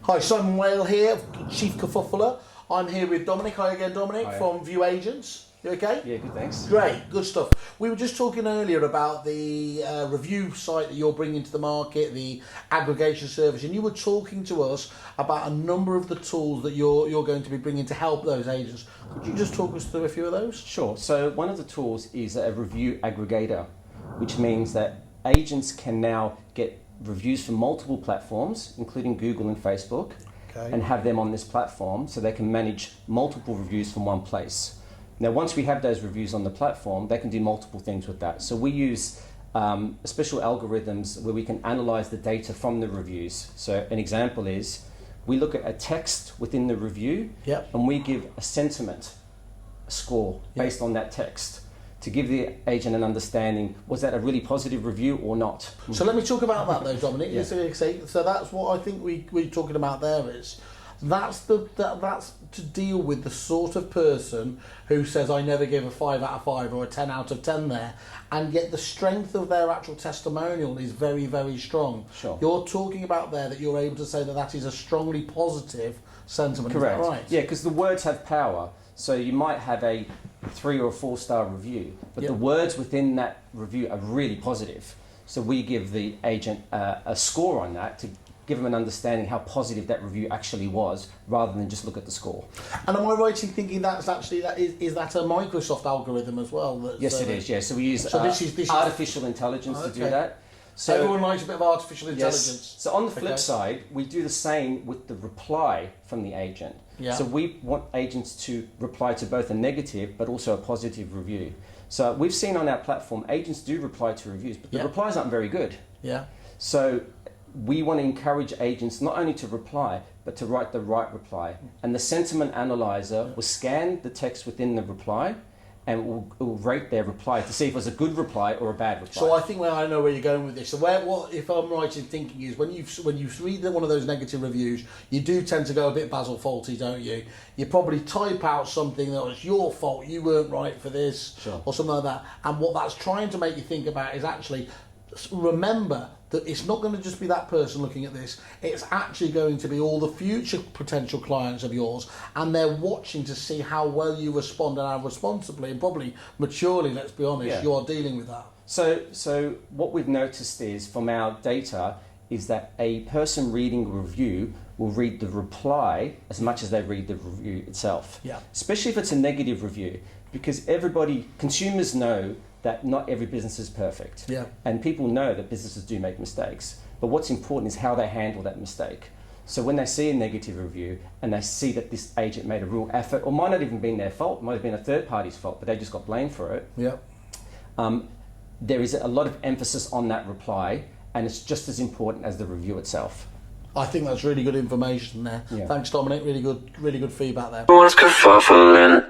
Hi, Simon Whale here, Chief Kerfuffler. I'm here with Dominic. Hi again, Dominic, Hi. from View Agents. You okay? Yeah, good, thanks. Great, good stuff. We were just talking earlier about the review site that you're bringing to the market, the aggregation service, and you were talking to us about a number of the tools that you're going to be bringing to help those agents. Could you just talk us through a few of those? Sure. So one of the tools is a review aggregator, which means that agents can now get reviews from multiple platforms, including Google and Facebook, and have them on this platform so they can manage multiple reviews from one place. Now, once we have those reviews on the platform, they can do multiple things with that. So we use special algorithms where we can analyze the data from the reviews. So an example is we look at a text within the review, and we give a sentiment score based on that text, to give the agent an understanding, was that a really positive review or not? So let me talk about that though, Dominic. So that's what I think we're talking about there is, that's to deal with the sort of person who says, I never give a 5 out of 5 or a 10 out of 10 there, and yet the strength of their actual testimonial is very, very strong. Sure. You're talking about there that you're able to say that that is a strongly positive sentiment. Correct. Is that right? Yeah, because the words have power. So you might have a 3 or 4 star review, but the words within that review are really positive. So we give the agent a score on that to give them an understanding how positive that review actually was, rather than just look at the score. And am I right in thinking that's actually is that a Microsoft algorithm as well? Yes, it is. Yeah. So we use this is artificial intelligence to do that. So everyone likes a bit of artificial intelligence. Yes. So on the flip side, we do the same with the reply from the agent. Yeah. So we want agents to reply to both a negative but also a positive review. So we've seen on our platform, agents do reply to reviews, but the replies aren't very good. Yeah. So we want to encourage agents not only to reply, but to write the right reply. And the sentiment analyzer will scan the text within the reply and will rate their reply to see if it was a good reply or a bad reply. So I think I know where you're going with this. So what if I'm right in thinking is when you read one of those negative reviews, you do tend to go a bit Basil faulty, don't you? You probably type out something that was your fault, you weren't right for this, or something like that. And what that's trying to make you think about is actually remember that it's not going to just be that person looking at this, it's actually going to be all the future potential clients of yours, and they're watching to see how well you respond and how responsibly and probably maturely, let's be honest, you are dealing with that. So what we've noticed is from our data is that a person reading a review will read the reply as much as they read the review itself. Yeah. Especially if it's a negative review, because consumers know that not every business is perfect. Yeah. And people know that businesses do make mistakes. But what's important is how they handle that mistake. So when they see a negative review and they see that this agent made a real effort, or might not even been their fault, might have been a third party's fault, but they just got blamed for it. Yeah. There is a lot of emphasis on that reply, and it's just as important as the review itself. I think that's really good information there. Yeah. Thanks, Dominic. Really good feedback there. Everyone's kerfuffling.